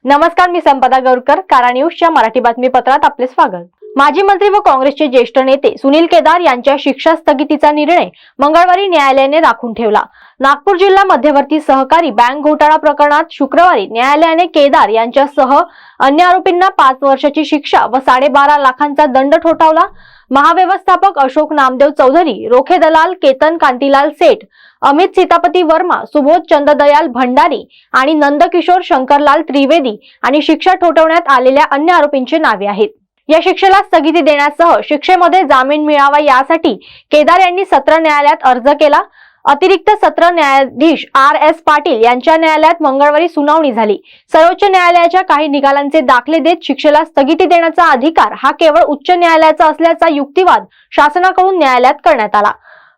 नमस्कार, मी संपदा गौरकर, कारा न्यूजच्या मराठी बातमीपत्रात आपले स्वागत। माजी मंत्री व काँग्रेसचे ज्येष्ठ नेते सुनील केदार यांच्या शिक्षा स्थगितीचा निर्णय मंगळवारी न्यायालयाने राखून ठेवला। नागपूर जिल्हा मध्यवर्ती सहकारी बँक घोटाळा प्रकरणात शुक्रवारी न्यायालयाने केदार यांच्यासह अन्य आरोपींना 5 वर्षाची शिक्षा व 12.5 लाखांचा दंड ठोठावला। महाव्यवस्थापक अशोक नामदेव चौधरी, रोखे दलाल केतन कांतीलाल सेठ, अमित सीतापती वर्मा, सुबोध चंद्रदयाल भंडारी आणि नंदकिशोर शंकरलाल त्रिवेदी आणि शिक्षा ठोठावण्यात आलेल्या अन्य आरोपींची नावे आहेत। या शिक्षेला स्थगिती देण्यासह शिक्षेमध्ये जामीन मिळावा यासाठी केदार यांनी सत्र न्यायालयात अर्ज केला। अतिरिक्त सत्र न्यायाधीश RS पाटील यांच्या न्यायालयात मंगळवारी सुनावणी झाली। सर्वोच्च न्यायालयाच्या काही निकालांचे दाखले देत शिक्षेला स्थगिती देण्याचा अधिकार हा केवळ उच्च न्यायालयाचा असल्याचा युक्तिवाद शासनाकडून न्यायालयात करण्यात आला।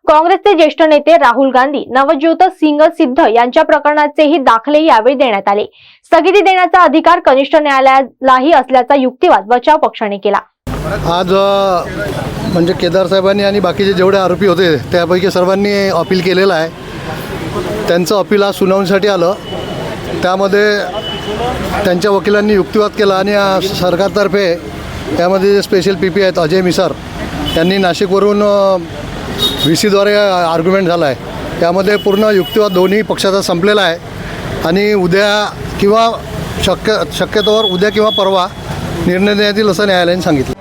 काँग्रेसचे ज्येष्ठ नेते राहुल गांधी, नवज्योत सिंग सिद्ध यांच्या प्रकरणाचेही दाखले यावेळी देण्यात आले। स्थगिती देण्याचा अधिकार कनिष्ठ न्यायालयालाही असल्याचा युक्तिवाद बचाव पक्षाने केला। आज म्हणजे केदार साहेबांनी आणि बाकीचे जेवढे आरोपी होते त्यापैकी सर्वांनी अपील केलेलं आहे। त्यांचं अपील आज सुनावणीसाठी आलं। त्यामध्ये त्यांच्या वकिलांनी युक्तिवाद केला आणि सरकारतर्फे त्यामध्ये जे स्पेशल PP आहेत अजय मिसार यांनी नाशिकवरून VC द्वारे आर्ग्युमेंट झाला आहे। त्यामध्ये पूर्ण युक्तिवाद दोन्ही पक्षाचा संपलेला आहे आणि उद्या किंवा शक्यतोवर उद्या किंवा परवा निर्णय देण्यात येईल असं न्यायालयाने सांगितलं।